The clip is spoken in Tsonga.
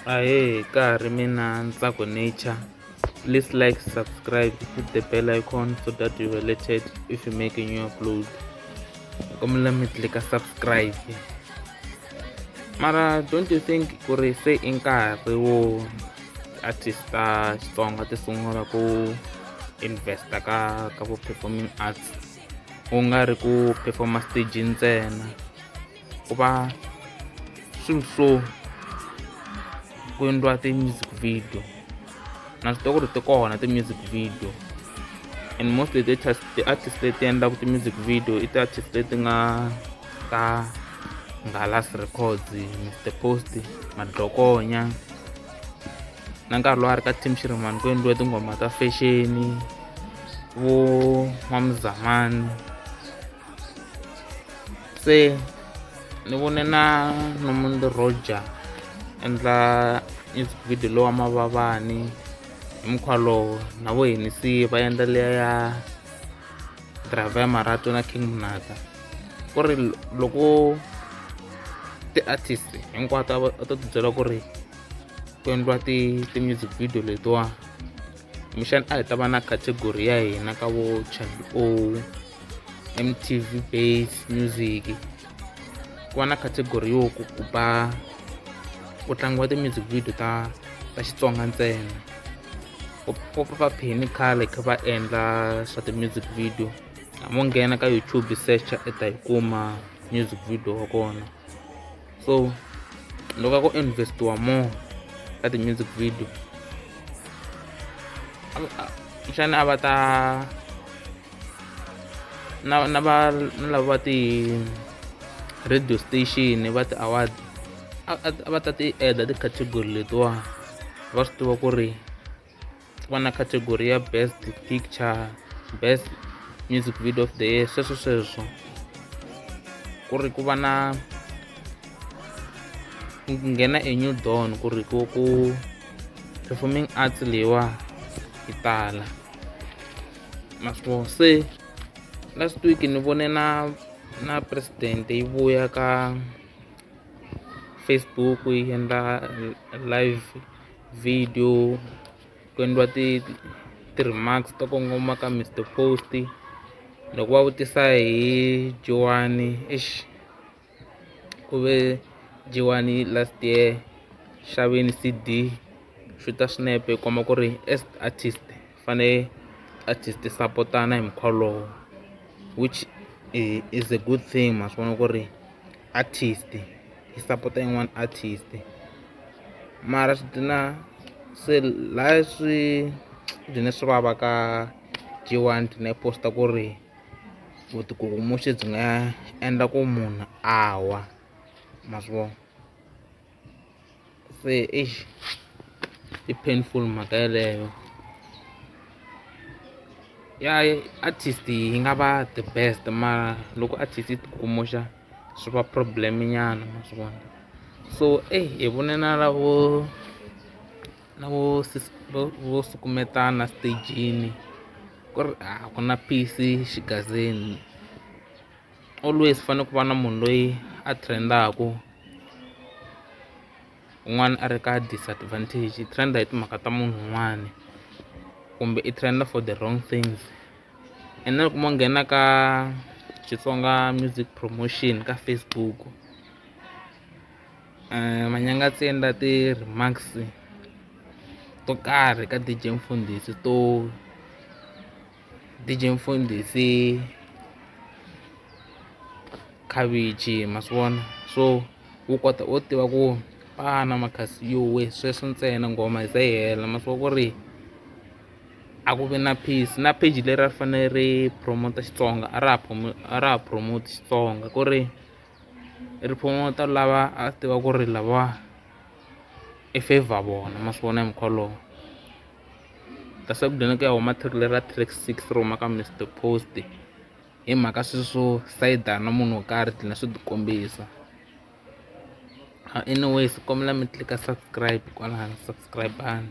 Ahee, karhi mina Ntsako Nature. Please like, subscribe, hit the bell icon so that you are alerted if you make a new upload. Kombela mi click subscribe. Mara don't you think ku ri se i nkarhi wo artist ta Xitsonga ti sungula ku investa ka vo performing arts, ku nga ri ku performa stage ntsena, ku va swilo swo ku endliwa ti-music video. Na swi tiva ku ri ti kona ti-music video and mostly ti-artist leti endlaka ti-music video i ti-artist leti nga ta Ngalas Records, Mr Post, Madlokonya, na nkarhi lowu a ri ka Team Shirimani ku endliwe tinghoma ta fashion, vo N'wamuzamani. Se ni vone na Nomundi Roger endla music video lowa Mavavani hi mukhuva lowo, na vo Henisi va endla leya ya driver ya Marato na King Mnata. Ku ri loko ti-artist hinkwato a to ti byela ku ri ku endliwa ti-music video letiwa, kumbexana a hi ta va na category ya hina ka vo Channel O, MTV Base Music, ku va na category yo ku ku tlangiwa ti-music video ta Xitsonga ntsena. Ku va pheni khale kha va endla swa ti-music video, mo nghena ka YouTube search i ta yi kuma music video wa kona. So loko a ku investiwa more ka ti-music video, xana a va ta na lava va ti-radio station va ti-award a va ta ti add ti-category letiwa. Va swi tiva ku ri ku va na category ya best picture, best music video of the year, sweswo ku ri ku va na ku nghena a new dawn ku ri ku performing arts leyiwa yi tala. Naswona se last week ni vone na president yi vuya ka Facebook yi endla live video ku endliwa ti-remarks to kongoma ka Mr Post. Loko va vutisa hi Jiwani, ku ve Jiwani last year xaveni CD, xuta swinepe komba ku ri as artist fane artist support-ana hi mukhuva lowo, which is a good thing. Ma swi vona ku ri artist yi support-a yin'wana artist. Mara swi dina se laha swi dine swi vava ka Jiwani dine posta ku ri vutikukumuxi byi nga endla ku munhu a wa, ma swi vona. Se i painful mhaka yeleyo ya artist yi nga va the best, mara loko artist yi tikukumuxa swi va problem nyana, ma swi vona. So hi vone na vo sukumetana stagini ku ri ku na peace xigazeni. Always fane ku va na munhu loyi a trendaku, un'wana a ri ka disadvantage, i trenda hi timhaka ta munhu un'wana kumbe i trenda for the wrong things. And loko mo nghena ka Xitsonga music promotion ka Facebook, Manyangatsi endla ti-remarks to karhi ka DJ Mfundhisi Khavichi, ma swi vona. So wu kota u tiva ku pana makhasi yo we sweswo ntsena nghoma yi ze yi hela, ma swi vona ku ri a ku vi na peace. Na page leri a ri fanele ri promote Xitsonga a ra ha promote Xitsonga, ku ri ri promote lava a tiva ku ri lava i favor vona, ma swi vona hi mukhuva lowo. Kasi ku dlina ku ya huma track leri ra track 6 ro huma ka Mr Post hi mhaka swilo swo sayidana na munhu wo karhi dlina swi tikombisa. Anyways kombela mi click subscribe kwalano, subscribe-ani.